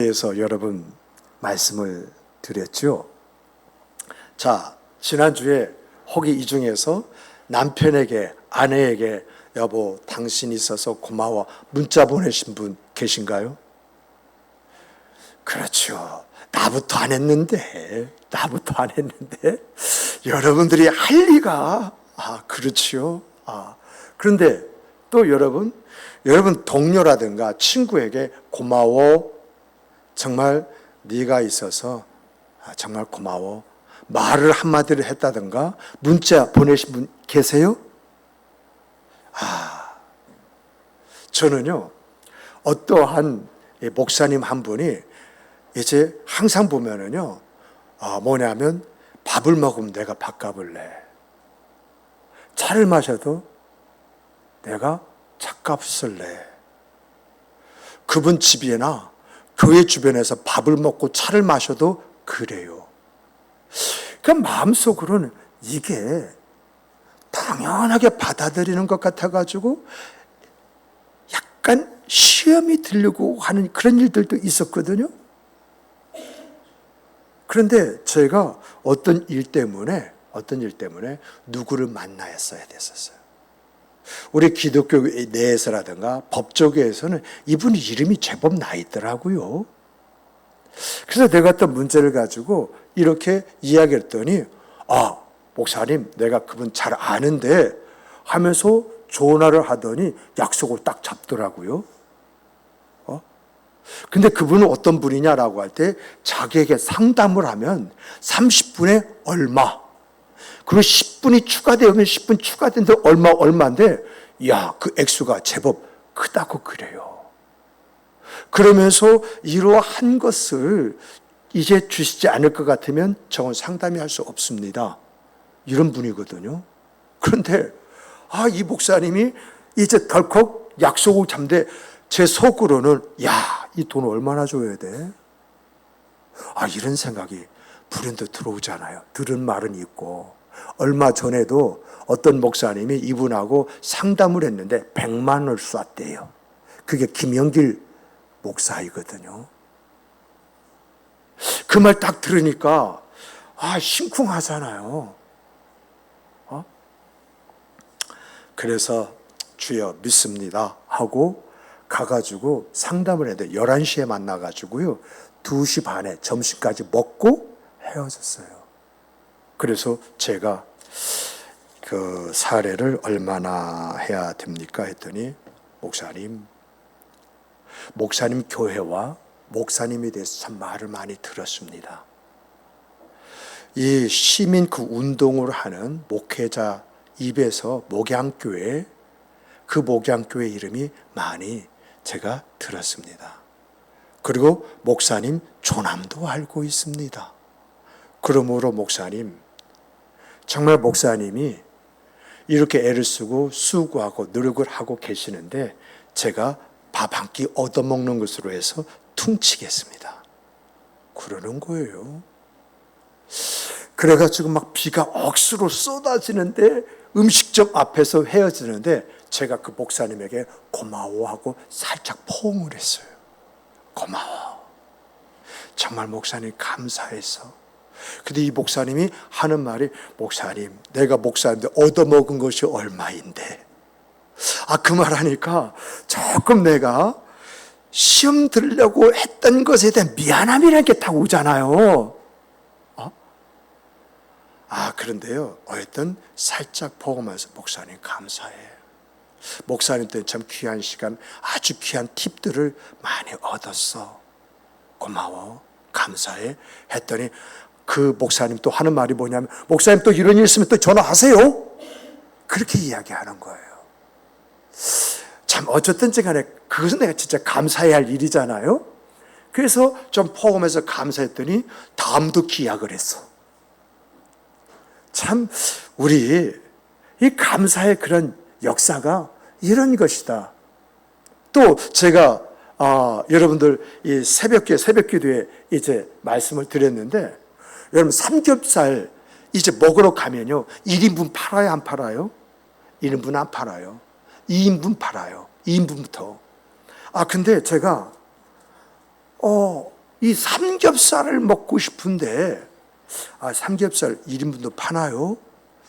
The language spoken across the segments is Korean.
대해서 여러분 말씀을 드렸죠. 자, 지난주에 혹이 이 중에서 남편에게, 아내에게 여보 당신 있어서 고마워 문자 보내신 분 계신가요? 그렇죠. 나부터 안 했는데 여러분들이 할 리가. 그렇죠. 그런데 또 여러분 동료라든가 친구에게 고마워, 정말 네가 있어서 정말 고마워, 말을 한마디를 했다든가 문자 보내신 분 계세요? 저는요, 어떠한 목사님 한 분이 이제 항상 보면은요, 뭐냐면 밥을 먹으면 내가 밥값을 내, 차를 마셔도 내가 차값을 내. 그분 집이나 교회 주변에서 밥을 먹고 차를 마셔도 그래요. 그 마음속으로는 이게 당연하게 받아들이는 것 같아가지고 약간 시험이 들려고 하는 그런 일들도 있었거든요. 그런데 제가 어떤 일 때문에 누구를 만나야 됐었어요. 우리 기독교 내에서라든가 법조계에서는 이분 이름이 제법 나 있더라고요. 그래서 내가 또 문제를 가지고 이렇게 이야기했더니 목사님 내가 그분 잘 아는데 하면서 전화를 하더니 약속을 딱 잡더라고요. 근데 그분은 어떤 분이냐라고 할 때 자기에게 상담을 하면 30분에 얼마, 그리고 10분이 추가되면 10분 추가된데 얼마인데, 그 액수가 제법 크다고 그래요. 그러면서 이러한 것을 이제 주시지 않을 것 같으면 저건 상담이 할 수 없습니다, 이런 분이거든요. 그런데 이 목사님이 이제 덜컥 약속을 잡는데 제 속으로는 이 돈 얼마나 줘야 돼? 이런 생각이 불현듯 들어오잖아요. 들은 말은 있고, 얼마 전에도 어떤 목사님이 이분하고 상담을 했는데 100만 원을 쐈대요. 그게 김영길 목사이거든요. 그 말 딱 들으니까 심쿵하잖아요. 그래서 주여 믿습니다 하고 가가지고 상담을 했는데 11시에 만나가지고요, 2시 반에 점심까지 먹고 헤어졌어요. 그래서 제가 그 사례를 얼마나 해야 됩니까 했더니 목사님 교회와 목사님에 대해서 참 말을 많이 들었습니다. 이 시민 그 운동을 하는 목회자 입에서 목양교회, 그 목양교회 이름이 많이 제가 들었습니다. 그리고 목사님 조남도 알고 있습니다. 그러므로 목사님, 정말 목사님이 이렇게 애를 쓰고 수고하고 노력을 하고 계시는데 제가 밥 한 끼 얻어먹는 것으로 해서 퉁치겠습니다, 그러는 거예요. 그래가지고 막 비가 억수로 쏟아지는데 음식점 앞에서 헤어지는데 제가 그 목사님에게 고마워하고 살짝 포옹을 했어요. 고마워, 정말 목사님 감사해서. 근데 이 목사님이 하는 말이, 목사님 내가 목사인데 얻어먹은 것이 얼마인데. 그 말 하니까 조금 내가 시험 들려고 했던 것에 대한 미안함이라는 게 딱 오잖아요. 그런데요, 어쨌든 살짝 포옹하면서 목사님 감사해. 목사님 때문에 참 귀한 시간, 아주 귀한 팁들을 많이 얻었어. 고마워, 감사해 했더니 그 목사님 또 하는 말이 뭐냐면, 목사님 또 이런 일 있으면 또 전화하세요, 그렇게 이야기하는 거예요. 참 어쨌든지 간에 그것은 내가 진짜 감사해야 할 일이잖아요. 그래서 좀 포옹하면서 감사했더니 다음도 기약을 했어. 참 우리 이 감사의 그런 역사가 이런 것이다. 또 제가 여러분들 이 새벽 기도에 이제 말씀을 드렸는데, 여러분 삼겹살 이제 먹으러 가면요, 1인분 팔아요, 안 팔아요? 1인분 안 팔아요. 2인분 팔아요. 2인분부터. 근데 제가 이 삼겹살을 먹고 싶은데, 삼겹살 1인분도 파나요?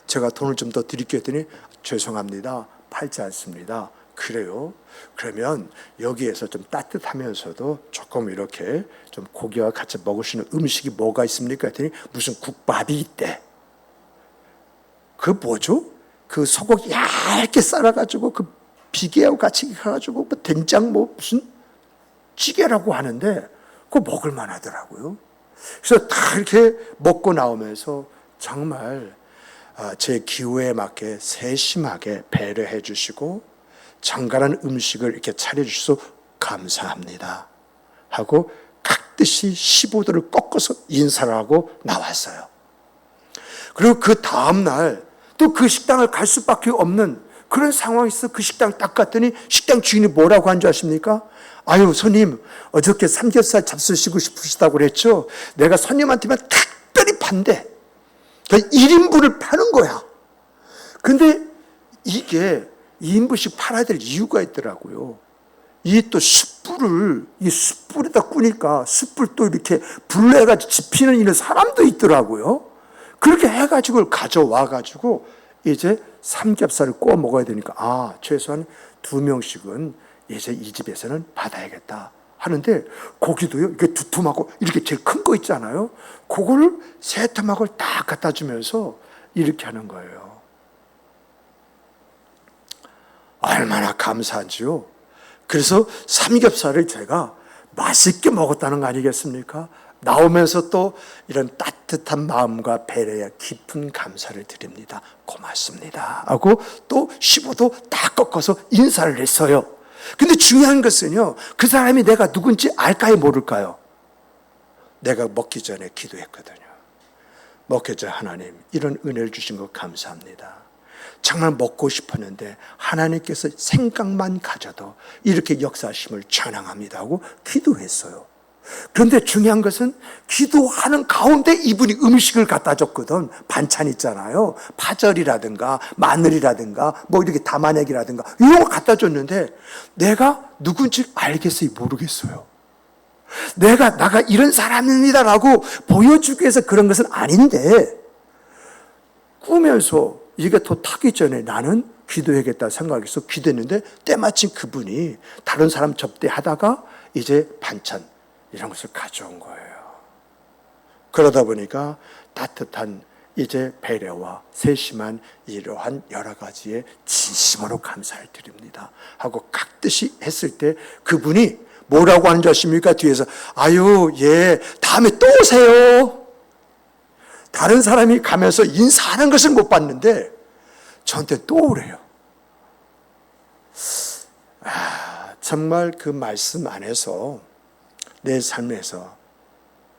제가 돈을 좀 더 드릴게요 했더니, 죄송합니다. 팔지 않습니다. 그래요? 그러면 여기에서 좀 따뜻하면서도 조금 이렇게 좀 고기와 같이 먹을 수 있는 음식이 뭐가 있습니까? 했더니 무슨 국밥이 있대. 그 뭐죠? 그 소고기 얇게 썰어가지고 그 비계하고 같이 해가지고 뭐 된장 뭐 무슨 찌개라고 하는데 그거 먹을 만하더라고요. 그래서 다 이렇게 먹고 나오면서 정말 제 기호에 맞게 세심하게 배려해 주시고 정갈한 음식을 이렇게 차려주셔서 감사합니다 하고 각듯이 15도를 꺾어서 인사를 하고 나왔어요. 그리고 그 다음날 또 그 식당을 갈 수밖에 없는 그런 상황이 있어. 그 식당 딱 갔더니 식당 주인이 뭐라고 한 줄 아십니까? 아유, 손님, 어저께 삼겹살 잡수시고 싶으시다고 그랬죠? 내가 손님한테만 특별히 판대. 1인분을 파는 거야. 근데 이게 2인분씩 팔아야 될 이유가 있더라고요. 이 또 숯불을, 이 숯불에다 꾸니까 숯불 또 이렇게 불로 해가지고 지피는 이런 사람도 있더라고요. 그렇게 해가지고 가져와가지고 이제 삼겹살을 구워 먹어야 되니까 최소한 2명씩은 이제 이 집에서는 받아야겠다 하는데 고기도요 이게 두툼하고 이렇게 제일 큰 거 있잖아요. 그거를 세 토막을 딱 갖다 주면서 이렇게 하는 거예요. 얼마나 감사한지요. 그래서 삼겹살을 제가 맛있게 먹었다는 거 아니겠습니까? 나오면서 또 이런 따뜻한 마음과 배려에 깊은 감사를 드립니다. 고맙습니다 하고 또 15도 딱 꺾어서 인사를 했어요. 근데 중요한 것은요, 그 사람이 내가 누군지 알까요, 모를까요? 내가 먹기 전에 기도했거든요. 먹기 전에 하나님, 이런 은혜를 주신 것 감사합니다. 정말 먹고 싶었는데 하나님께서 생각만 가져도 이렇게 역사하심을 찬양합니다 하고 기도했어요. 그런데 중요한 것은 기도하는 가운데 이분이 음식을 갖다 줬거든. 반찬 있잖아요. 파절이라든가 마늘이라든가 뭐 이렇게 담아내기라든가 이런 거 갖다 줬는데 내가 누군지 알겠어요? 모르겠어요. 내가 이런 사람입니다라고 보여주기 위해서 그런 것은 아닌데 꾸면서 이게 더 타기 전에 나는 기도해야겠다 생각해서 기도했는데 때마침 그분이 다른 사람 접대하다가 이제 반찬 이런 것을 가져온 거예요. 그러다 보니까 따뜻한 이제 배려와 세심한 이러한 여러 가지의 진심으로 감사를 드립니다 하고 각듯이 했을 때 그분이 뭐라고 하는 줄 아십니까? 뒤에서 아유, 예, 다음에 또 오세요. 다른 사람이 가면서 인사하는 것을 못 봤는데 저한테 또 오래요. 정말 그 말씀 안에서 내 삶에서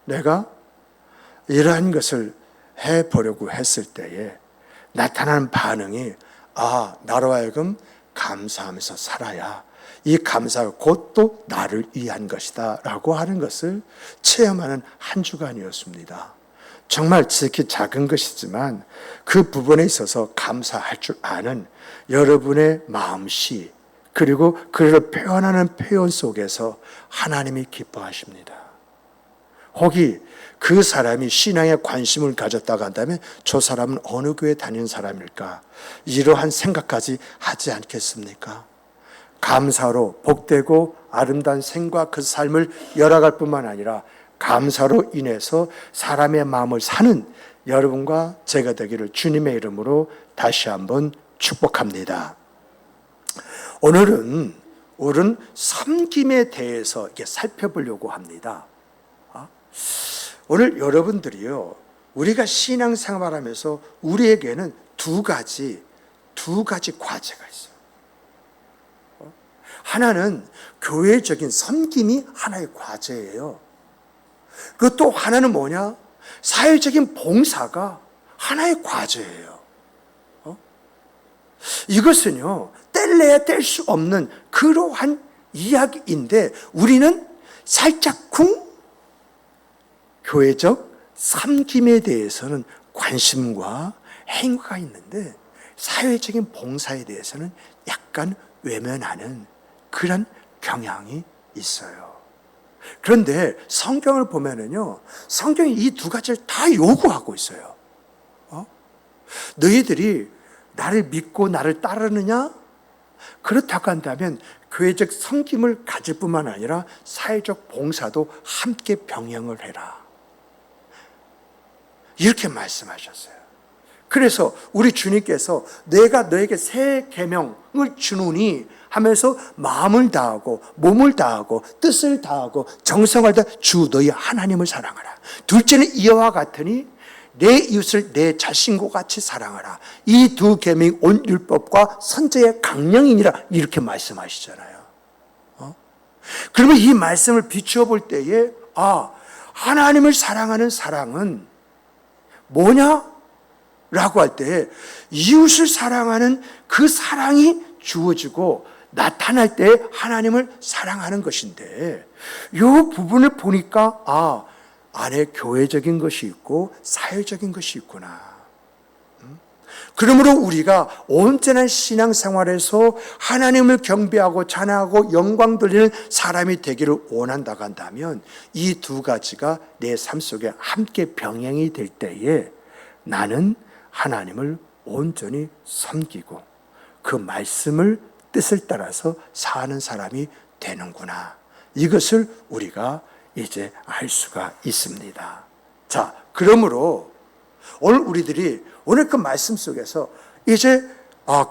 내가 이러한 것을 해보려고 했을 때에 나타나는 반응이 나로 하여금 감사하면서 살아야 이 감사가 곧 또 나를 위한 것이다 라고 하는 것을 체험하는 한 주간이었습니다. 정말 지극히 작은 것이지만 그 부분에 있어서 감사할 줄 아는 여러분의 마음씨 그리고 그를 표현하는 표현 속에서 하나님이 기뻐하십니다. 혹이 그 사람이 신앙에 관심을 가졌다고 한다면 저 사람은 어느 교회 다니는 사람일까? 이러한 생각까지 하지 않겠습니까? 감사로 복되고 아름다운 생과 그 삶을 열어갈 뿐만 아니라 감사로 인해서 사람의 마음을 사는 여러분과 제가 되기를 주님의 이름으로 다시 한번 축복합니다. 오늘은 섬김에 대해서 이렇게 살펴보려고 합니다. 오늘 여러분들이요, 우리가 신앙생활하면서 우리에게는 두 가지 과제가 있어요. 하나는 교회적인 섬김이 하나의 과제예요. 그것도 하나는 뭐냐? 사회적인 봉사가 하나의 과제예요. 이것은요, 뗄래야 뗄 수 없는 그러한 이야기인데 우리는 살짝쿵 교회적 섬김에 대해서는 관심과 행위가 있는데 사회적인 봉사에 대해서는 약간 외면하는 그런 경향이 있어요. 그런데 성경을 보면은요, 성경이 이 두 가지를 다 요구하고 있어요. 너희들이 나를 믿고 나를 따르느냐? 그렇다고 한다면 교회적 섬김을 가질 뿐만 아니라 사회적 봉사도 함께 병행을 해라. 이렇게 말씀하셨어요. 그래서 우리 주님께서 내가 너에게 새 계명을 주노니 하면서 마음을 다하고 몸을 다하고 뜻을 다하고 정성을 다해 주 너희 하나님을 사랑하라. 둘째는 이와 같으니 내 이웃을 내 자신과 같이 사랑하라. 이 두 계명이 온 율법과 선지자의 강령이니라. 이렇게 말씀하시잖아요. 그러면 이 말씀을 비추어 볼 때에 하나님을 사랑하는 사랑은 뭐냐? 라고 할 때 이웃을 사랑하는 그 사랑이 주어지고 나타날 때 하나님을 사랑하는 것인데, 이 부분을 보니까 안에 교회적인 것이 있고 사회적인 것이 있구나. 그러므로 우리가 온전한 신앙생활에서 하나님을 경배하고 찬양하고 영광 돌리는 사람이 되기를 원한다고 한다면 이 두 가지가 내 삶 속에 함께 병행이 될 때에 나는 하나님을 온전히 섬기고 그 말씀을 뜻을 따라서 사는 사람이 되는구나. 이것을 우리가 이제 알 수가 있습니다. 자, 그러므로 오늘 우리들이 오늘 그 말씀 속에서 이제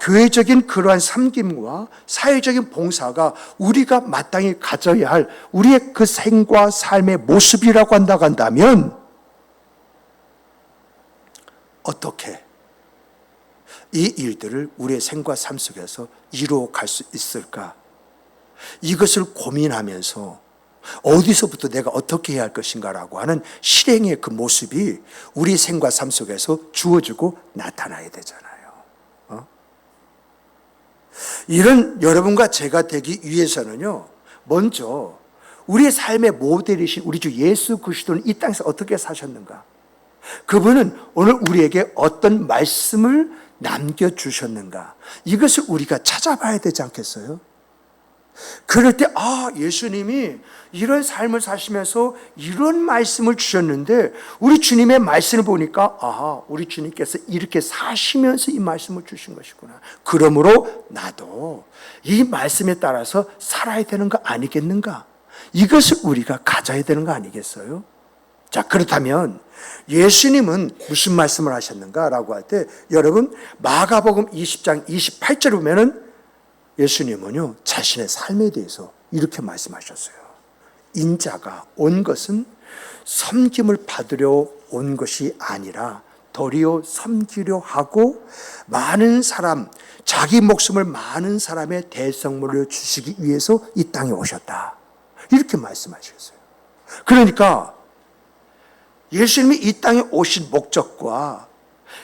교회적인 그러한 섬김과 사회적인 봉사가 우리가 마땅히 가져야 할 우리의 그 생과 삶의 모습이라고 한다면 어떻게 이 일들을 우리의 생과 삶 속에서 이루어갈 수 있을까? 이것을 고민하면서 어디서부터 내가 어떻게 해야 할 것인가라고 하는 실행의 그 모습이 우리 생과 삶 속에서 주어지고 나타나야 되잖아요. 이런 여러분과 제가 되기 위해서는요, 먼저 우리의 삶의 모델이신 우리 주 예수 그리스도는 이 땅에서 어떻게 사셨는가? 그분은 오늘 우리에게 어떤 말씀을 남겨주셨는가? 이것을 우리가 찾아봐야 되지 않겠어요? 그럴 때 예수님이 이런 삶을 사시면서 이런 말씀을 주셨는데 우리 주님의 말씀을 보니까 우리 주님께서 이렇게 사시면서 이 말씀을 주신 것이구나. 그러므로 나도 이 말씀에 따라서 살아야 되는 거 아니겠는가? 이것을 우리가 가져야 되는 거 아니겠어요? 자, 그렇다면 예수님은 무슨 말씀을 하셨는가라고 할 때 여러분 마가복음 20장 28절에 보면은 예수님은요 자신의 삶에 대해서 이렇게 말씀하셨어요. 인자가 온 것은 섬김을 받으려 온 것이 아니라 도리어 섬기려 하고 많은 사람, 자기 목숨을 많은 사람의 대성물로 주시기 위해서 이 땅에 오셨다. 이렇게 말씀하셨어요. 그러니까 예수님이 이 땅에 오신 목적과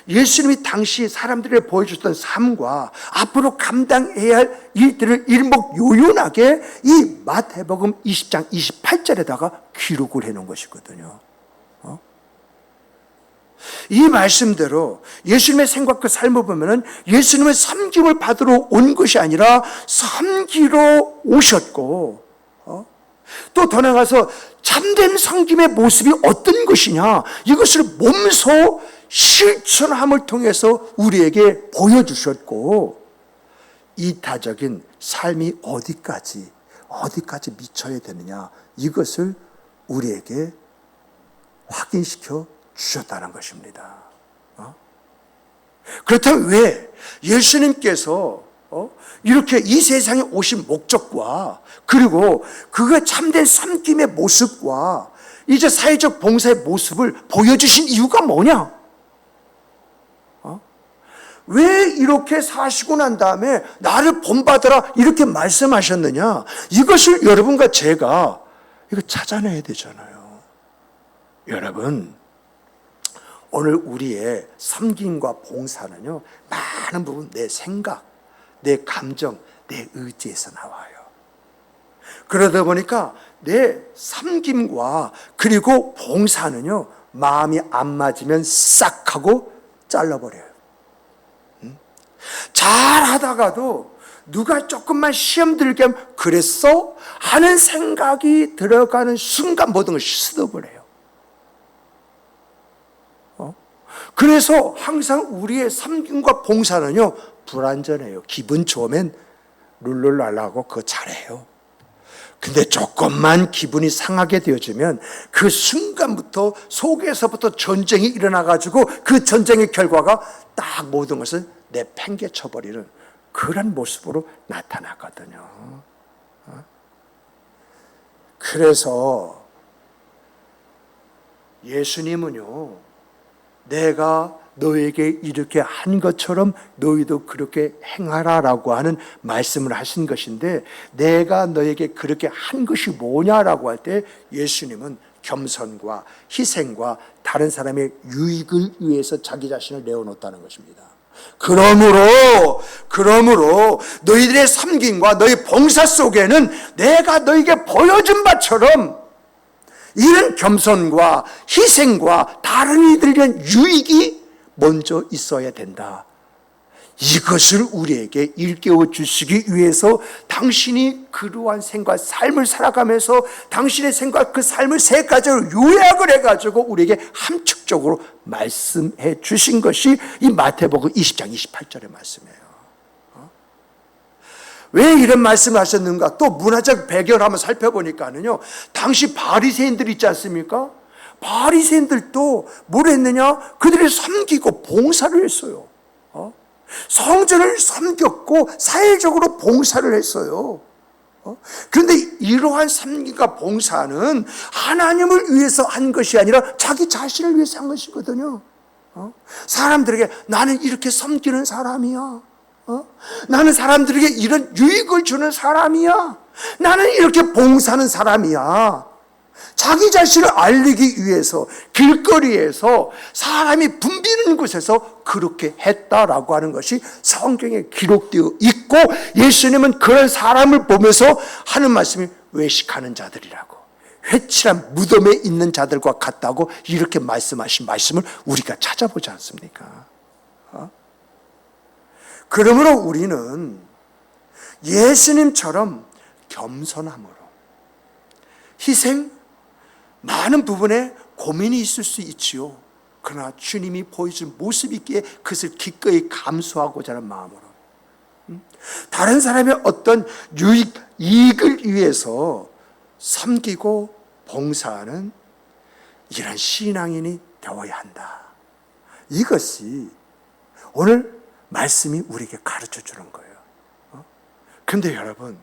예수님이 당시 사람들에게 보여줬던 삶과 앞으로 감당해야 할 일들을 일목요연하게 이 마태복음 20장 28절에다가 기록을 해놓은 것이거든요. 이 말씀대로 예수님의 생각 그 삶을 보면은 예수님의 섬김을 받으러 온 것이 아니라 섬기러 오셨고, 또 더 나아가서 참된 섬김의 모습이 어떤 것이냐, 이것을 몸소 실천함을 통해서 우리에게 보여주셨고, 이타적인 삶이 어디까지 미쳐야 되느냐, 이것을 우리에게 확인시켜 주셨다는 것입니다. 그렇다면 왜 예수님께서 이렇게 이 세상에 오신 목적과 그리고 그가 참된 섬김의 모습과 이제 사회적 봉사의 모습을 보여주신 이유가 뭐냐? 왜 이렇게 사시고 난 다음에 나를 본받으라 이렇게 말씀하셨느냐? 이것을 여러분과 제가 이거 찾아내야 되잖아요. 여러분, 오늘 우리의 섬김과 봉사는요, 많은 부분 내 생각, 내 감정, 내 의지에서 나와요. 그러다 보니까 내 섬김과 그리고 봉사는요, 마음이 안 맞으면 싹 하고 잘라버려요. 잘 하다가도 누가 조금만 시험 들게 하면 그랬어? 하는 생각이 들어가는 순간 모든 걸 스톱을 해요. 그래서 항상 우리의 섬김과 봉사는요, 불완전해요. 기분 좋으면 룰루랄라하고 그거 잘해요. 근데 조금만 기분이 상하게 되어지면 그 순간부터 속에서부터 전쟁이 일어나가지고 그 전쟁의 결과가 딱 모든 것을 내팽개쳐버리는 그런 모습으로 나타나거든요. 그래서 예수님은요, 내가 너에게 이렇게 한 것처럼 너희도 그렇게 행하라라고 하는 말씀을 하신 것인데, 내가 너에게 그렇게 한 것이 뭐냐라고 할 때 예수님은 겸손과 희생과 다른 사람의 유익을 위해서 자기 자신을 내어놓았다는 것입니다. 그러므로 너희들의 섬김과 너희 봉사 속에는 내가 너에게 보여준 바처럼 이런 겸손과 희생과 다른 이들에 대한 유익이 먼저 있어야 된다. 이것을 우리에게 일깨워 주시기 위해서 당신이 그러한 생각, 삶을 살아가면서 당신의 생각, 그 삶을 세 가지로 요약을 해가지고 우리에게 함축적으로 말씀해 주신 것이 이 마태복음 20장 28절의 말씀이에요. 왜 이런 말씀을 하셨는가? 또 문화적 배경을 한번 살펴보니까는요, 당시 바리새인들 있지 않습니까? 바리새인들도 뭘 했느냐? 그들이 섬기고 봉사를 했어요. 성전을 섬겼고 사회적으로 봉사를 했어요. 그런데 이러한 섬김과 봉사는 하나님을 위해서 한 것이 아니라 자기 자신을 위해서 한 것이거든요. 사람들에게 나는 이렇게 섬기는 사람이야. 나는 사람들에게 이런 유익을 주는 사람이야. 나는 이렇게 봉사하는 사람이야. 자기 자신을 알리기 위해서 길거리에서 사람이 붐비는 곳에서 그렇게 했다라고 하는 것이 성경에 기록되어 있고, 예수님은 그런 사람을 보면서 하는 말씀이 외식하는 자들이라고, 회칠한 무덤에 있는 자들과 같다고 이렇게 말씀하신 말씀을 우리가 찾아보지 않습니까? 그러므로 우리는 예수님처럼 겸손함으로, 희생, 많은 부분에 고민이 있을 수 있지요. 그러나 주님이 보여준 모습 있기에 그것을 기꺼이 감수하고자 하는 마음으로, 다른 사람의 어떤 이익을 위해서 섬기고 봉사하는 이런 신앙인이 되어야 한다. 이것이 오늘 말씀이 우리에게 가르쳐 주는 거예요. 그런데 여러분,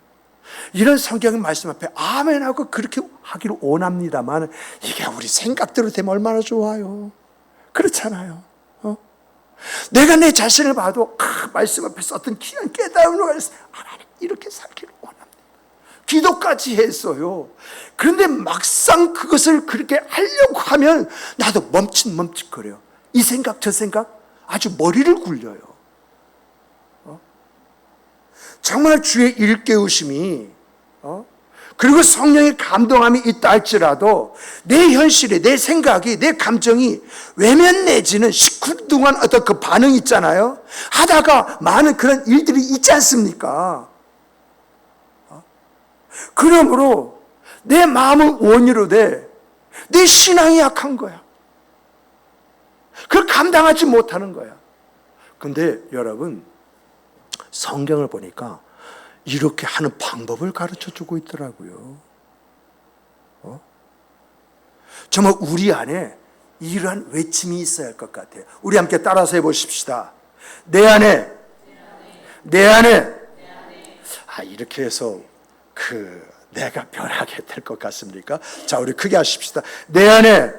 이런 성경의 말씀 앞에 아멘하고 그렇게 하기를 원합니다만, 이게 우리 생각대로 되면 얼마나 좋아요. 그렇잖아요. 내가 내 자신을 봐도 말씀 앞에서 어떤 귀한 깨달음을 가졌어. 하나님 이렇게 살기를 원합니다. 기도까지 했어요. 그런데 막상 그것을 그렇게 하려고 하면 나도 멈칫멈칫거려요. 이 생각 저 생각 아주 머리를 굴려요. 정말 주의 일깨우심이 그리고 성령의 감동함이 있다 할지라도 내 현실에 내 생각이 내 감정이 외면 내지는 시큰둥한 어떤 그 반응이 있잖아요. 하다가 많은 그런 일들이 있지 않습니까? 그러므로 내 마음은 원이로 돼 내 신앙이 약한 거야. 그걸 감당하지 못하는 거야. 근데 여러분, 성경을 보니까 이렇게 하는 방법을 가르쳐 주고 있더라고요. 정말 우리 안에 이러한 외침이 있어야 할 것 같아요. 우리 함께 따라서 해보십시다. 내 안에. 이렇게 해서 내가 변하게 될 것 같습니까? 자, 우리 크게 하십시다. 내 안에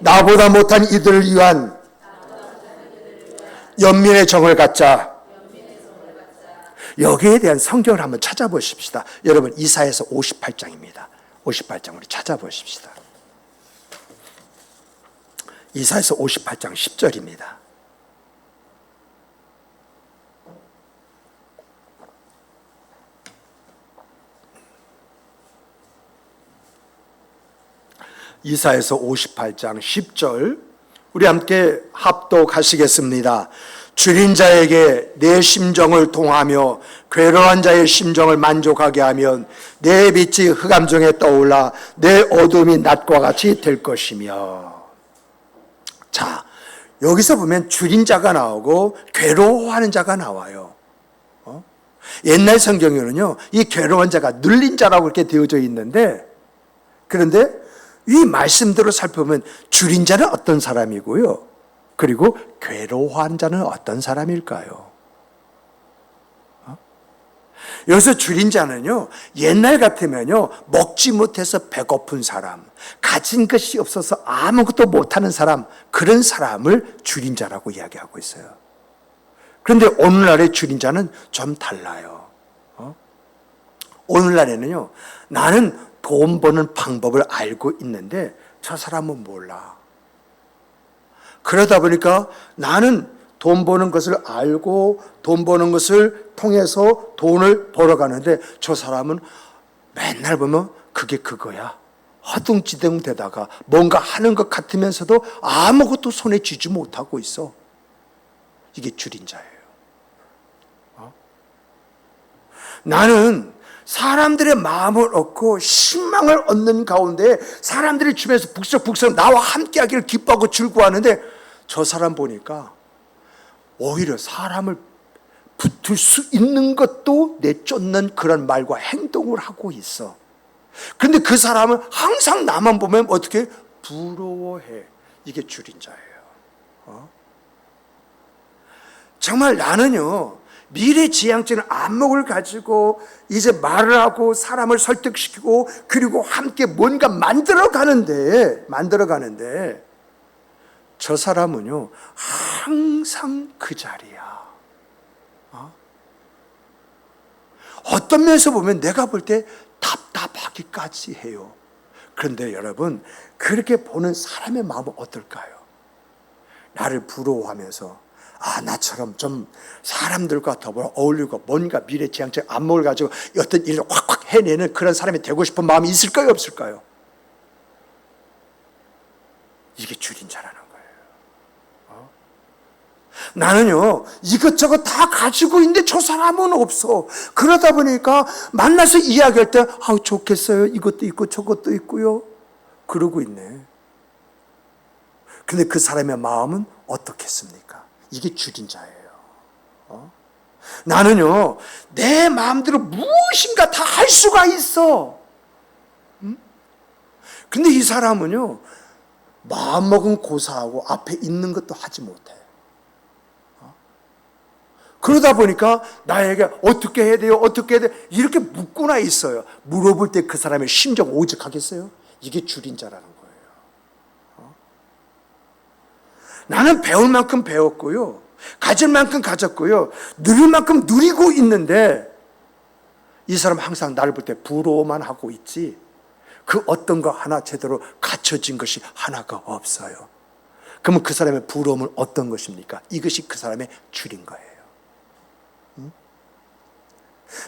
나보다 못한 이들을 위한 연민의 정을 갖자. 여기에 대한 성경을 한번 찾아보십시다. 여러분, 이사야서 58장입니다. 58장 우리 찾아보십시다. 이사야서 58장 10절입니다. 이사야서 58장 10절 우리 함께 합독하시겠습니다. 줄인 자에게 내 심정을 통하며 괴로운 자의 심정을 만족하게 하면 내 빛이 흑암 중에 떠올라 내 어둠이 낮과 같이 될 것이며. 자, 여기서 보면 줄인 자가 나오고 괴로워하는 자가 나와요. 옛날 성경에는요, 이 괴로운 자가 눌린 자라고 이렇게 되어져 있는데, 그런데 이 말씀대로 살펴보면 줄인 자는 어떤 사람이고요, 그리고 괴로워한 자는 어떤 사람일까요? 여기서 줄인 자는요, 옛날 같으면요, 먹지 못해서 배고픈 사람, 가진 것이 없어서 아무것도 못하는 사람, 그런 사람을 줄인 자라고 이야기하고 있어요. 그런데 오늘날의 줄인 자는 좀 달라요. 오늘날에는요, 나는 돈 버는 방법을 알고 있는데 저 사람은 몰라. 그러다 보니까 나는 돈 버는 것을 알고 돈 버는 것을 통해서 돈을 벌어가는데 저 사람은 맨날 보면 그게 그거야. 허둥지둥 되다가 뭔가 하는 것 같으면서도 아무것도 손에 쥐지 못하고 있어. 이게 줄인 자예요. 나는 사람들의 마음을 얻고 신망을 얻는 가운데 사람들이 주변에서 북적북적 나와 함께하기를 기뻐하고 즐거워하는데 저 사람 보니까 오히려 사람을 붙을 수 있는 것도 내쫓는 그런 말과 행동을 하고 있어. 그런데 그 사람은 항상 나만 보면 어떻게 부러워해. 이게 줄인 자예요. 정말 나는요, 미래지향적인 안목을 가지고 이제 말을 하고 사람을 설득시키고 그리고 함께 뭔가 만들어가는데 저 사람은요 항상 그 자리야. 어떤 면에서 보면 내가 볼 때 답답하기까지 해요. 그런데 여러분, 그렇게 보는 사람의 마음은 어떨까요? 나를 부러워하면서 나처럼 좀 사람들과 더불어 어울리고 뭔가 미래지향적 안목을 가지고 어떤 일을 확확 해내는 그런 사람이 되고 싶은 마음이 있을까요, 없을까요? 이게 줄인 자라는 거예요. 나는요, 이것저것 다 가지고 있는데 저 사람은 없어. 그러다 보니까 만나서 이야기할 때 좋겠어요. 이것도 있고 저것도 있고요. 그러고 있네. 근데 그 사람의 마음은 어떻겠습니까? 이게 줄인 자예요. 나는요, 내 마음대로 무엇인가 다 할 수가 있어. 근데 이 사람은요, 마음먹은 고사하고 앞에 있는 것도 하지 못해. 그러다 보니까 나에게 어떻게 해야 돼요? 어떻게 해야 돼요? 이렇게 묻고나 있어요. 물어볼 때 그 사람의 심정 오직하겠어요? 이게 줄인 자라는 거예요. 나는 배울 만큼 배웠고요. 가질 만큼 가졌고요. 누릴 만큼 누리고 있는데 이 사람 항상 나를 볼 때 부러워만 하고 있지 그 어떤 거 하나 제대로 갖춰진 것이 하나가 없어요. 그러면 그 사람의 부러움은 어떤 것입니까? 이것이 그 사람의 줄인 거예요.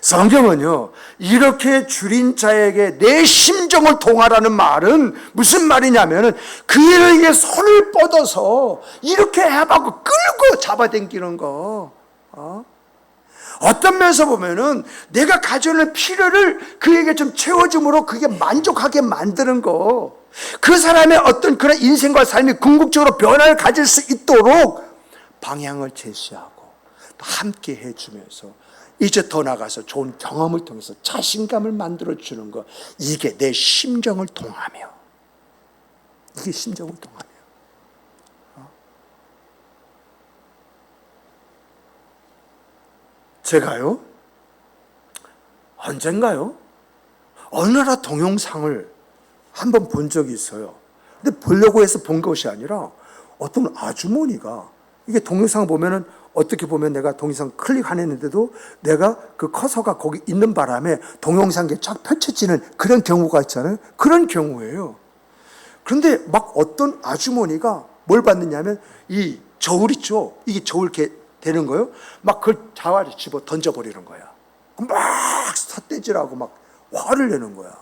성경은요, 이렇게 줄인 자에게 내 심정을 통하라는 말은 무슨 말이냐면은 그에게 손을 뻗어서 이렇게 해봐고 끌고 잡아당기는 거. 어떤 면에서 보면은 내가 가져오는 필요를 그에게 좀 채워줌으로 그게 만족하게 만드는 거. 그 사람의 어떤 그런 인생과 삶이 궁극적으로 변화를 가질 수 있도록 방향을 제시하고 또 함께 해주면서 이제 더 나가서 좋은 경험을 통해서 자신감을 만들어주는 것. 이게 내 심정을 통하며. 이게 심정을 통하며. 제가요, 언젠가요, 어느 나라 동영상을 한번 본 적이 있어요. 근데 보려고 해서 본 것이 아니라 어떤 아주머니가 이게 동영상 보면은 어떻게 보면 내가 동영상 클릭 안 했는데도 내가 그 커서가 거기 있는 바람에 동영상이 쫙 펼쳐지는 그런 경우가 있잖아요. 그런 경우예요. 그런데 막 어떤 아주머니가 뭘 받느냐면 이 저울 있죠. 이게 저울 이렇게 되는 거예요. 막 그걸 자활 집어 던져버리는 거야. 막 삿대질하고 막 화를 내는 거야.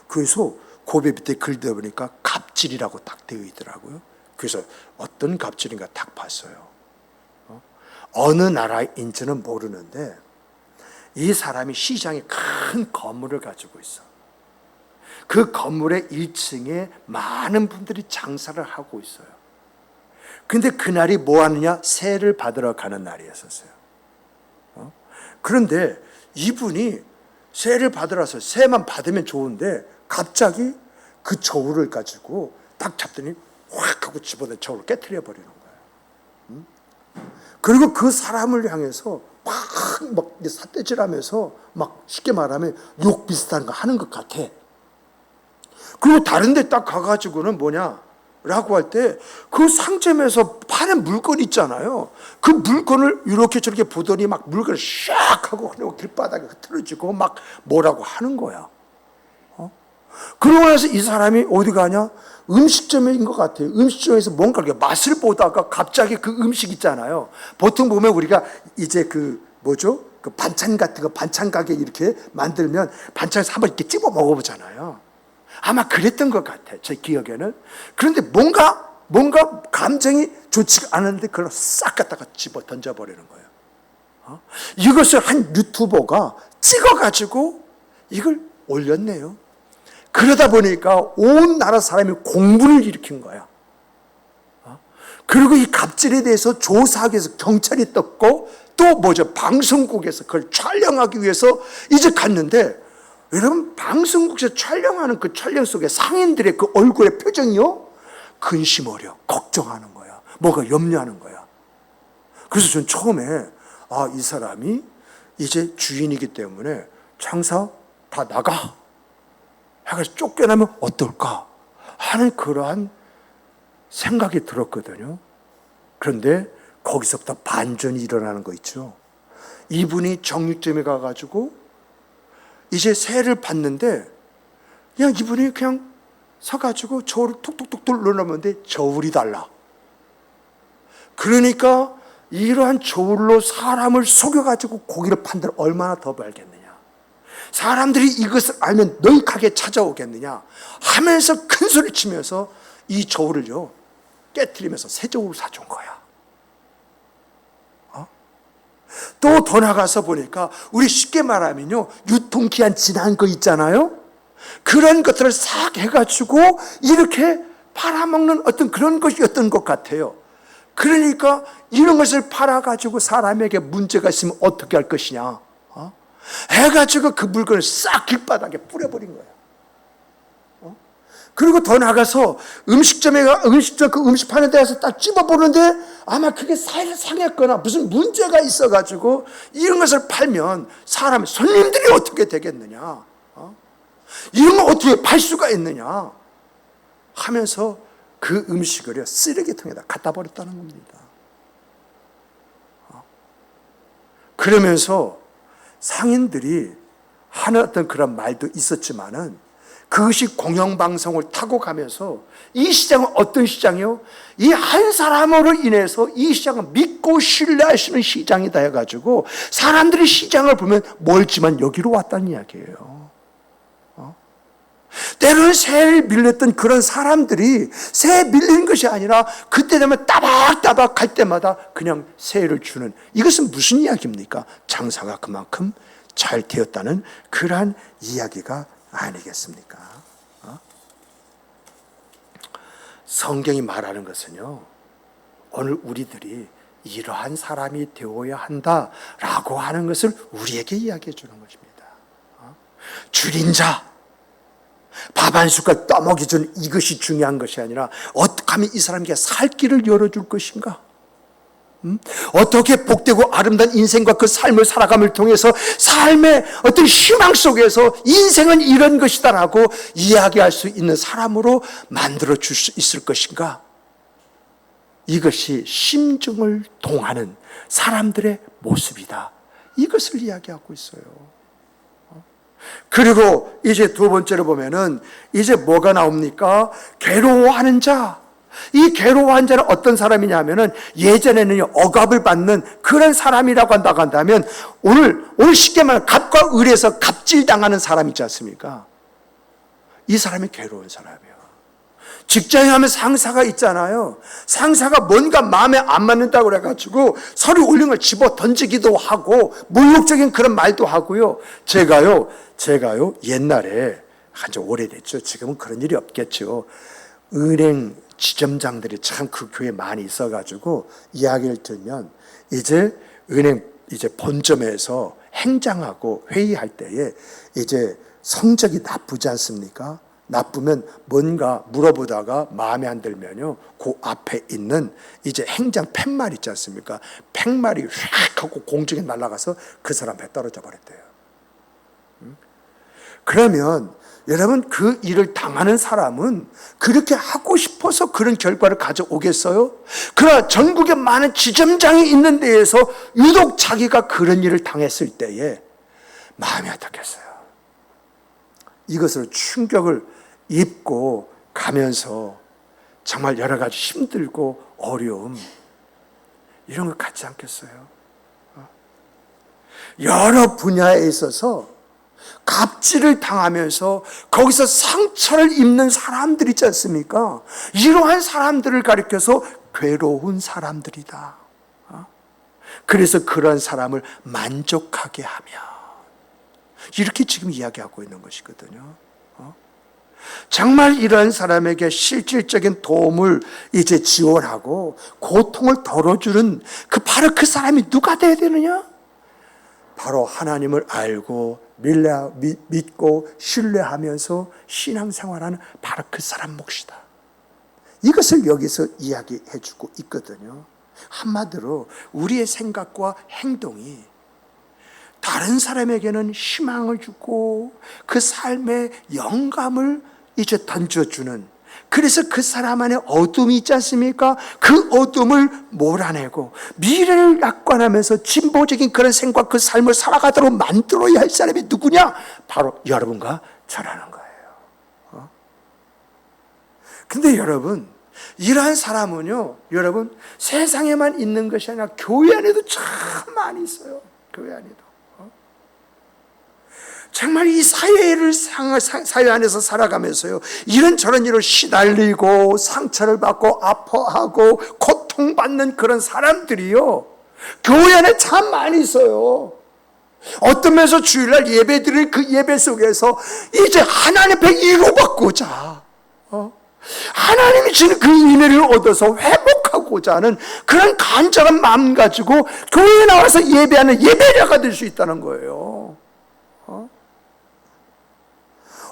그래서 고배 밑에 글다 보니까 갑질이라고 딱 되어 있더라고요. 그래서 어떤 갑질인가 딱 봤어요. 어느 나라인지는 모르는데 이 사람이 시장에 큰 건물을 가지고 있어. 그 건물의 1층에 많은 분들이 장사를 하고 있어요. 근데 그날이 뭐 하느냐? 세를 받으러 가는 날이었어요. 그런데 이분이 세를 받으러 와서 세만 받으면 좋은데 갑자기 그 저울을 가지고 딱 잡더니 확 하고 집어넣어 저울을 깨트려 버리는 거예요. 그리고 그 사람을 향해서 막 삿대질하면서 막 쉽게 말하면 욕 비슷한 거 하는 것 같아. 그리고 다른 데 딱 가가지고는 뭐냐라고 할 때 그 상점에서 파는 물건 있잖아요. 그 물건을 이렇게 저렇게 보더니 막 물건을 샥 하고 그냥 길바닥에 흐트러지고 막 뭐라고 하는 거야. 그러고 나서 이 사람이 어디 가냐? 음식점인 것 같아요. 음식점에서 뭔가 이렇게 맛을 보다가 갑자기 그 음식 있잖아요. 보통 보면 우리가 이제 그 반찬 같은 거 반찬 가게 이렇게 만들면 반찬에서 한번 이렇게 찝어 먹어보잖아요. 아마 그랬던 것 같아요. 제 기억에는. 그런데 뭔가 감정이 좋지가 않은데 그걸 싹 갖다가 집어 던져버리는 거예요. 이것을 한 유튜버가 찍어가지고 이걸 올렸네요. 그러다 보니까 온 나라 사람이 공분을 일으킨 거야. 그리고 이 갑질에 대해서 조사하기 위해서 경찰이 떴고 또 방송국에서 그걸 촬영하기 위해서 이제 갔는데 여러분 방송국에서 촬영하는 그 촬영 속에 상인들의 그 얼굴의 표정이요 근심어려 걱정하는 거야. 뭐가 염려하는 거야. 그래서 전 처음에 이 사람이 이제 주인이기 때문에 장사 다 나가 해가지고 쫓겨나면 어떨까 하는 그러한 생각이 들었거든요. 그런데 거기서부터 반전이 일어나는 거 있죠. 이분이 정육점에 가가지고 이제 세를 받는데 그냥 이분이 그냥 서가지고 저울을 톡톡톡 눌러놓는데 저울이 달라. 그러니까 이러한 저울로 사람을 속여가지고 고기를 판들 얼마나 더 벌겠느냐. 사람들이 이것을 알면 너익하게 찾아오겠느냐 하면서 큰 소리 치면서 이 저울을요 깨트리면서 새 저울을 사준 거야. 또 더 나가서 보니까 우리 쉽게 말하면요 유통기한 지난 거 있잖아요. 그런 것들을 싹 해가지고 이렇게 팔아먹는 어떤 그런 것이었던 것 같아요. 그러니까 이런 것을 팔아가지고 사람에게 문제가 있으면 어떻게 할 것이냐 해가지고 그 물건을 싹 길바닥에 뿌려버린 거예요. 그리고 더 나가서 음식점 그 음식 파는 데 가서 딱 찝어보는데 아마 그게 상했거나 무슨 문제가 있어가지고 이런 것을 팔면 손님들이 어떻게 되겠느냐. 이런 걸 어떻게 팔 수가 있느냐 하면서 그 음식을 쓰레기통에다 갖다 버렸다는 겁니다. 그러면서 상인들이 하는 어떤 그런 말도 있었지만은 그것이 공영방송을 타고 가면서 이 시장은 어떤 시장이요? 이 한 사람으로 인해서 이 시장은 믿고 신뢰하시는 시장이다 해가지고 사람들이 시장을 보면 멀지만 여기로 왔다는 이야기예요. 때로는 새를 밀렸던 그런 사람들이 새 밀리는 것이 아니라 그때 되면 따박따박 갈 때마다 그냥 새를 주는 이것은 무슨 이야기입니까? 장사가 그만큼 잘 되었다는 그러한 이야기가 아니겠습니까? 성경이 말하는 것은요 오늘 우리들이 이러한 사람이 되어야 한다라고 하는 것을 우리에게 이야기해 주는 것입니다. 줄인 자 밥 한 숟갈 떠먹이 준 이것이 중요한 것이 아니라 어떻게 하면 이 사람에게 살 길을 열어줄 것인가? 어떻게 복되고 아름다운 인생과 그 삶을 살아감을 통해서 삶의 어떤 희망 속에서 인생은 이런 것이다라고 이야기할 수 있는 사람으로 만들어 줄 수 있을 것인가? 이것이 심중을 동하는 사람들의 모습이다. 이것을 이야기하고 있어요. 그리고 이제 두 번째로 보면은 이제 뭐가 나옵니까? 괴로워하는 자. 이 괴로워한 자는 어떤 사람이냐면은 예전에는 억압을 받는 그런 사람이라고 한다면 오늘 쉽게 말하면 갑과 을에서 갑질당하는 사람 있지 않습니까? 이 사람이 괴로운 사람이에요. 직장에 하면 상사가 있잖아요. 상사가 뭔가 마음에 안 맞는다고 그래가지고 서류 올린 걸 집어 던지기도 하고 모욕적인 그런 말도 하고요. 제가요 옛날에 아주 오래됐죠. 지금은 그런 일이 없겠죠. 은행 지점장들이 참 그 교회에 많이 있어가지고 이야기를 들면 이제 은행 본점에서 행장하고 회의할 때에 이제 성적이 나쁘지 않습니까? 나쁘면 뭔가 물어보다가 마음에 안 들면요, 그 앞에 있는 이제 행장 팻말 있지 않습니까? 팻말이 휙 하고 공중에 날아가서 그 사람 배 떨어져 버렸대요. 그러면 여러분, 그 일을 당하는 사람은 그렇게 하고 싶어서 그런 결과를 가져오겠어요? 그러나 전국에 많은 지점장이 있는 데에서 유독 자기가 그런 일을 당했을 때에 마음이 어떻겠어요? 이것으로 충격을 입고 가면서 정말 여러 가지 힘들고 어려움, 이런 거 갖지 않겠어요? 여러 분야에 있어서 갑질을 당하면서 거기서 상처를 입는 사람들 있지 않습니까? 이러한 사람들을 가리켜서 괴로운 사람들이다. 그래서 그런 사람을 만족하게 하며, 이렇게 지금 이야기하고 있는 것이거든요. 정말 이런 사람에게 실질적인 도움을 이제 지원하고 고통을 덜어주는 바로 그 사람이 누가 돼야 되느냐? 바로 하나님을 알고 믿고 신뢰하면서 신앙생활하는 바로 그 사람 몫이다. 이것을 여기서 이야기해 주고 있거든요. 한마디로 우리의 생각과 행동이 다른 사람에게는 희망을 주고 그 삶의 영감을 이제 던져주는, 그래서 그 사람 안에 어둠이 있지 않습니까? 그 어둠을 몰아내고 미래를 낙관하면서 진보적인 그런 생각, 그 삶을 살아가도록 만들어야 할 사람이 누구냐? 바로 여러분과 저라는 거예요. 근데 여러분, 이러한 사람은요, 여러분, 세상에만 있는 것이 아니라 교회 안에도 참 많이 있어요. 교회 안에도. 정말 이 사회 안에서 살아가면서요, 이런저런 일을 시달리고 상처를 받고 아파하고 고통받는 그런 사람들이요, 교회 안에 참 많이 있어요. 어떤 면에서 주일날 예배 드릴 그 예배 속에서 이제 하나님 앞에 위로받고자, 하나님이 주는 그 은혜를 얻어서 회복하고자 하는 그런 간절한 마음 가지고 교회에 나와서 예배하는 예배자가 될 수 있다는 거예요.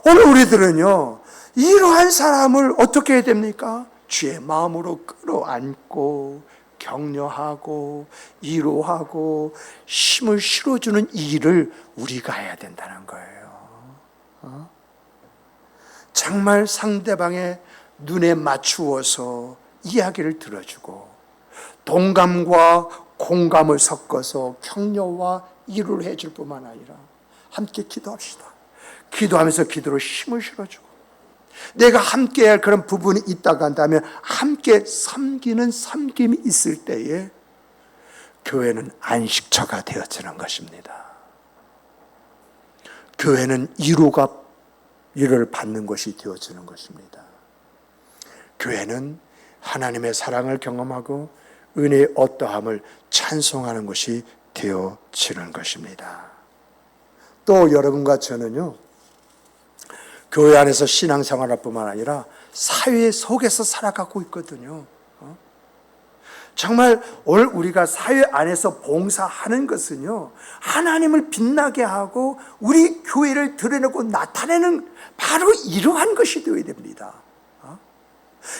오늘 우리들은요, 이러한 사람을 어떻게 해야 됩니까? 주의 마음으로 끌어안고 격려하고 위로하고 힘을 실어주는 일을 우리가 해야 된다는 거예요. 정말 상대방의 눈에 맞추어서 이야기를 들어주고 동감과 공감을 섞어서 격려와 위로를 해줄 뿐만 아니라 함께 기도합시다. 기도하면서 기도로 힘을 실어주고, 내가 함께 할 그런 부분이 있다고 한다면 함께 섬기는 섬김이 있을 때에 교회는 안식처가 되어지는 것입니다. 교회는 위로를 받는 것이 되어지는 것입니다. 교회는 하나님의 사랑을 경험하고 은혜의 어떠함을 찬송하는 것이 되어지는 것입니다. 또 여러분과 저는요, 교회 안에서 신앙생활할 뿐만 아니라 사회 속에서 살아가고 있거든요. 정말 오늘 우리가 사회 안에서 봉사하는 것은요, 하나님을 빛나게 하고 우리 교회를 드러내고 나타내는 바로 이러한 것이 되어야 됩니다.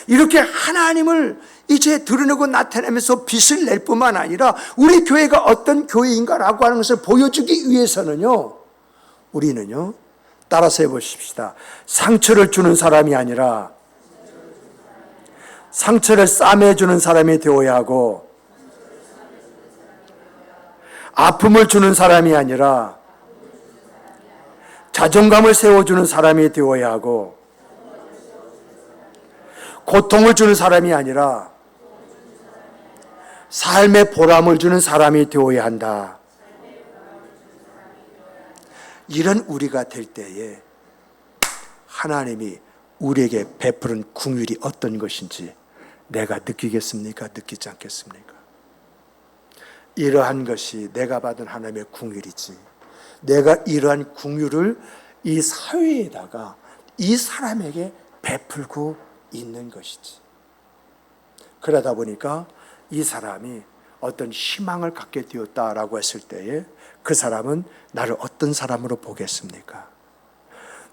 이렇게 하나님을 이제 드러내고 나타내면서 빛을 낼 뿐만 아니라 우리 교회가 어떤 교회인가라고 하는 것을 보여주기 위해서는요, 우리는요, 따라서 해보십시다. 상처를 주는 사람이 아니라 상처를 싸매주는 사람이 되어야 하고, 아픔을 주는 사람이 아니라 자존감을 세워주는 사람이 되어야 하고, 고통을 주는 사람이 아니라 삶의 보람을 주는 사람이 되어야 한다. 이런 우리가 될 때에 하나님이 우리에게 베푸는 긍휼이 어떤 것인지 내가 느끼겠습니까? 느끼지 않겠습니까? 이러한 것이 내가 받은 하나님의 긍휼이지, 내가 이러한 긍휼을 이 사회에다가 이 사람에게 베풀고 있는 것이지. 그러다 보니까 이 사람이 어떤 희망을 갖게 되었다라고 했을 때에 그 사람은 나를 어떤 사람으로 보겠습니까?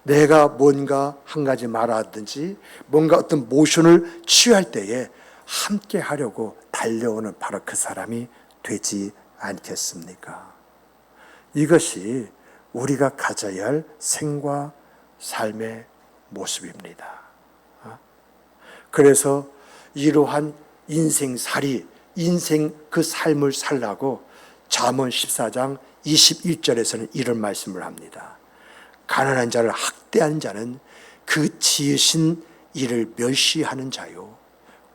내가 뭔가 한 가지 말하든지 뭔가 어떤 모션을 취할 때에 함께 하려고 달려오는 바로 그 사람이 되지 않겠습니까? 이것이 우리가 가져야 할 생과 삶의 모습입니다. 그래서 이러한 인생살이, 인생 그 삶을 살라고 잠언 14장 21절에서는 이런 말씀을 합니다. 가난한 자를 학대한 자는 그 지으신 이를 멸시하는 자요,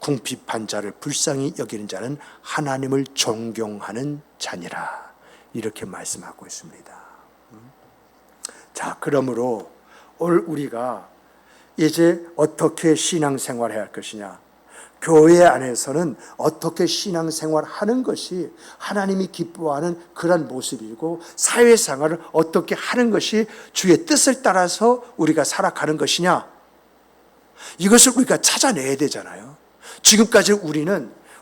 궁핍한 자를 불쌍히 여기는 자는 하나님을 존경하는 자니라. 이렇게 말씀하고 있습니다. 자, 그러므로 오늘 우리가 이제 어떻게 신앙생활을 해야 할 것이냐, 교회 안에서는 어떻게 신앙생활을 하는 것이 하나님이 기뻐하는 그런 모습이고, 사회생활을 어떻게 하는 것이 주의 뜻을 따라서 우리가 살아가는 것이냐, 이것을 우리가 찾아내야 되잖아요. 지금까지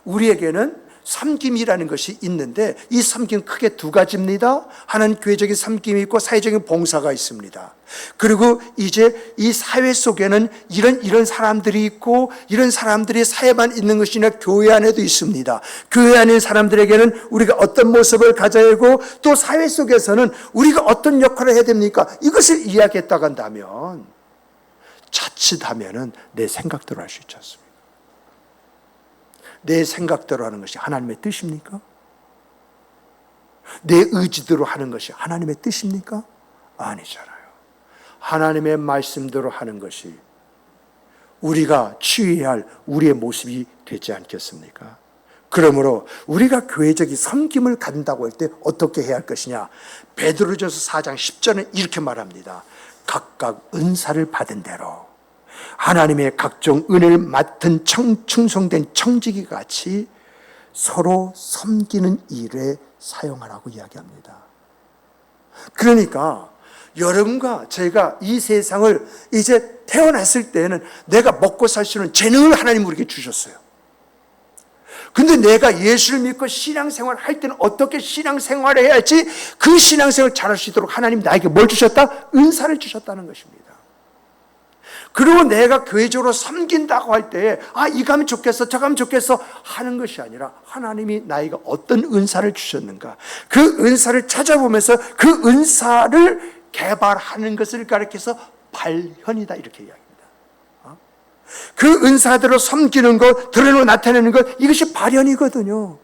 우리에게는 섬김이라는 것이 있는데, 이 섬김은 크게 두 가지입니다. 하나는 교회적인 섬김이 있고 사회적인 봉사가 있습니다. 그리고 이제 이 사회 속에는 이런 사람들이 있고, 이런 사람들이 사회만 있는 것이 아니라 교회 안에도 있습니다. 교회 안에 있는 사람들에게는 우리가 어떤 모습을 가져야 하고, 또 사회 속에서는 우리가 어떤 역할을 해야 됩니까? 이것을 이야기했다고 한다면 자칫하면은 내 생각대로 할 수 있지 않습니까? 내 생각대로 하는 것이 하나님의 뜻입니까? 내 의지대로 하는 것이 하나님의 뜻입니까? 아니잖아요. 하나님의 말씀대로 하는 것이 우리가 취해야 할 우리의 모습이 되지 않겠습니까? 그러므로 우리가 교회적인 섬김을 갖는다고 할 때 어떻게 해야 할 것이냐? 베드로전서 4장 10절은 이렇게 말합니다. 각각 은사를 받은 대로 하나님의 각종 은혜를 맡은 충성된 청지기 같이 서로 섬기는 일에 사용하라고 이야기합니다. 그러니까 여러분과 제가 이 세상을 이제 태어났을 때는 내가 먹고 살 수 있는 재능을 하나님 우리에게 주셨어요. 근데 내가 예수를 믿고 신앙생활을 할 때는 어떻게 신앙생활을 해야 할지, 그 신앙생활을 잘할 수 있도록 하나님 나에게 뭘 주셨다? 은사를 주셨다는 것입니다. 그리고 내가 교회적으로 섬긴다고 할 때, 이거 하면 좋겠어, 저거 하면 좋겠어 하는 것이 아니라, 하나님이 나에게 어떤 은사를 주셨는가, 그 은사를 찾아보면서 그 은사를 개발하는 것을 가리켜서 발현이다, 이렇게 이야기합니다. 그 은사대로 섬기는 것, 드러내고 나타내는 것, 이것이 발현이거든요.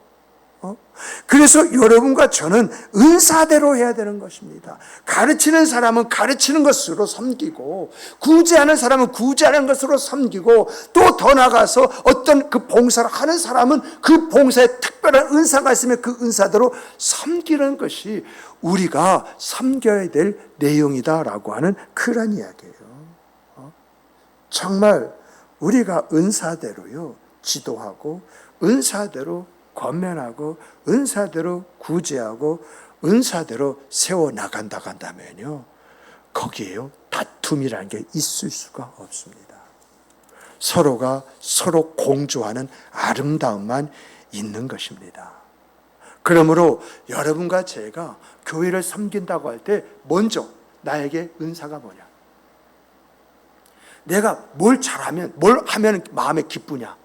그래서 여러분과 저는 은사대로 해야 되는 것입니다. 가르치는 사람은 가르치는 것으로 섬기고, 구제하는 사람은 구제하는 것으로 섬기고, 또 더 나아가서 어떤 그 봉사를 하는 사람은 그 봉사에 특별한 은사가 있으면 그 은사대로 섬기는 것이 우리가 섬겨야 될 내용이다라고 하는 그런 이야기예요. 정말 우리가 은사대로요, 지도하고, 은사대로 권면하고, 은사대로 구제하고, 은사대로 세워나간다고 한다면요, 거기에요 다툼이라는 게 있을 수가 없습니다. 서로가 서로 공조하는 아름다움만 있는 것입니다. 그러므로 여러분과 제가 교회를 섬긴다고 할 때 먼저 나에게 은사가 뭐냐, 내가 뭘 잘하면, 뭘 하면 마음에 기쁘냐,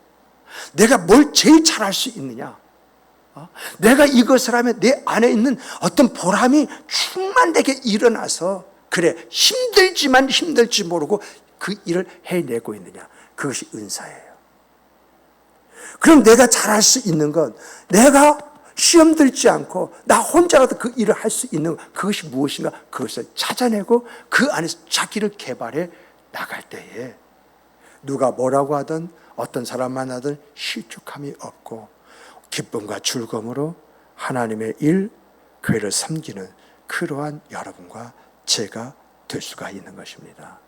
내가 뭘 제일 잘할 수 있느냐, 내가 이것을 하면 내 안에 있는 어떤 보람이 충만되게 일어나서, 그래 힘들지만 힘들지 모르고 그 일을 해내고 있느냐, 그것이 은사예요. 그럼 내가 잘할 수 있는 건, 내가 시험 들지 않고 나 혼자라도 그 일을 할 수 있는 그것이 무엇인가, 그것을 찾아내고 그 안에서 자기를 개발해 나갈 때에 누가 뭐라고 하든 어떤 사람 만나든 실족함이 없고 기쁨과 즐거움으로 하나님의 일, 교회를 섬기는 그러한 여러분과 제가 될 수가 있는 것입니다.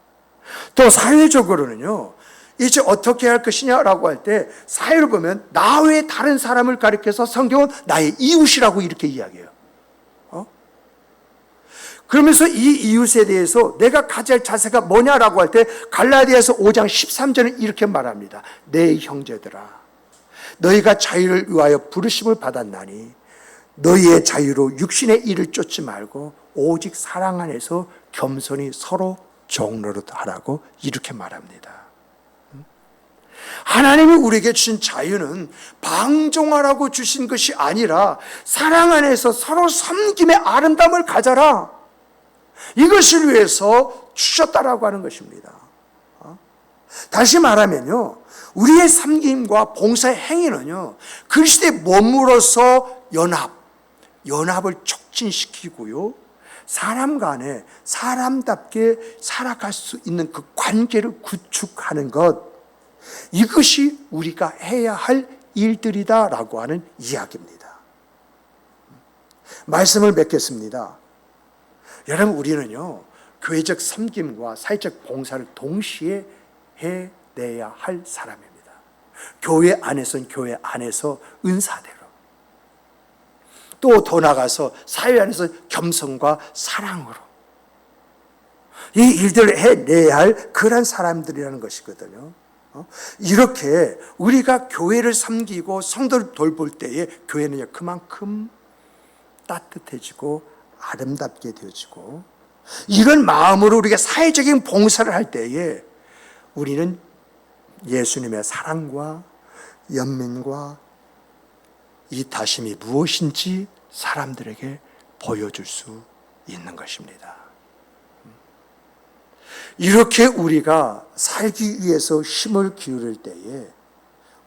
또 사회적으로는요, 이제 어떻게 할 것이냐라고 할 때 사회를 보면 나 외에 다른 사람을 가리켜서 성경은 나의 이웃이라고 이렇게 이야기해요. 그러면서 이 이웃에 대해서 내가 가질 자세가 뭐냐라고 할 때 갈라디아서 5장 13절은 이렇게 말합니다. 내 형제들아, 너희가 자유를 위하여 부르심을 받았나니 너희의 자유로 육신의 일을 쫓지 말고 오직 사랑 안에서 겸손히 서로 종노릇 하라고 이렇게 말합니다. 하나님이 우리에게 주신 자유는 방종하라고 주신 것이 아니라 사랑 안에서 서로 섬김의 아름다움을 가져라, 이것을 위해서 주셨다라고 하는 것입니다. 다시 말하면요, 우리의 섬김과 봉사의 행위는요, 그리스도의 몸으로서 연합을 촉진시키고요, 사람 간에 사람답게 살아갈 수 있는 그 관계를 구축하는 것, 이것이 우리가 해야 할 일들이다라고 하는 이야기입니다. 말씀을 맺겠습니다. 여러분, 우리는요, 교회적 섬김과 사회적 봉사를 동시에 해내야 할 사람입니다. 교회 안에서는 교회 안에서 은사대로, 또 더 나가서 사회 안에서 겸손과 사랑으로 이 일들을 해내야 할 그런 사람들이라는 것이거든요. 이렇게 우리가 교회를 섬기고 성도를 돌볼 때에 교회는 그만큼 따뜻해지고 아름답게 되어지고, 이런 마음으로 우리가 사회적인 봉사를 할 때에 우리는 예수님의 사랑과 연민과 이 다심이 무엇인지 사람들에게 보여줄 수 있는 것입니다. 이렇게 우리가 살기 위해서 힘을 기울일 때에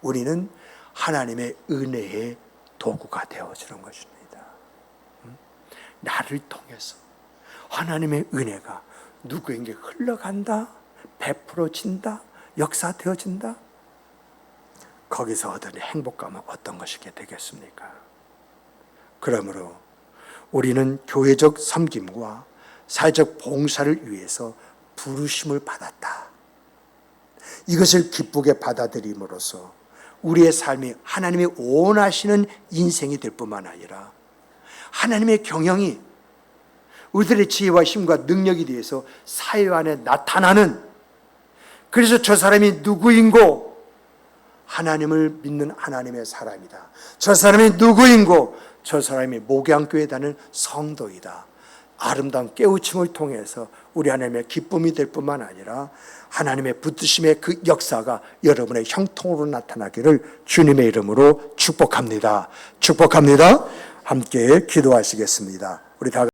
우리는 하나님의 은혜의 도구가 되어지는 것입니다. 나를 통해서 하나님의 은혜가 누구에게 흘러간다, 베풀어진다, 역사되어진다. 거기서 얻은 행복감은 어떤 것이 되겠습니까? 그러므로 우리는 교회적 섬김과 사회적 봉사를 위해서 부르심을 받았다. 이것을 기쁘게 받아들임으로써 우리의 삶이 하나님이 원하시는 인생이 될 뿐만 아니라 하나님의 경영이 우리들의 지혜와 힘과 능력에 대해서 사회 안에 나타나는, 그래서 저 사람이 누구인고 하나님을 믿는 하나님의 사람이다, 저 사람이 누구인고 저 사람이 목양교회에 다니는 성도이다, 아름다운 깨우침을 통해서 우리 하나님의 기쁨이 될 뿐만 아니라 하나님의 붙드심의 그 역사가 여러분의 형통으로 나타나기를 주님의 이름으로 축복합니다. 축복합니다. 함께 기도하시겠습니다. 우리 다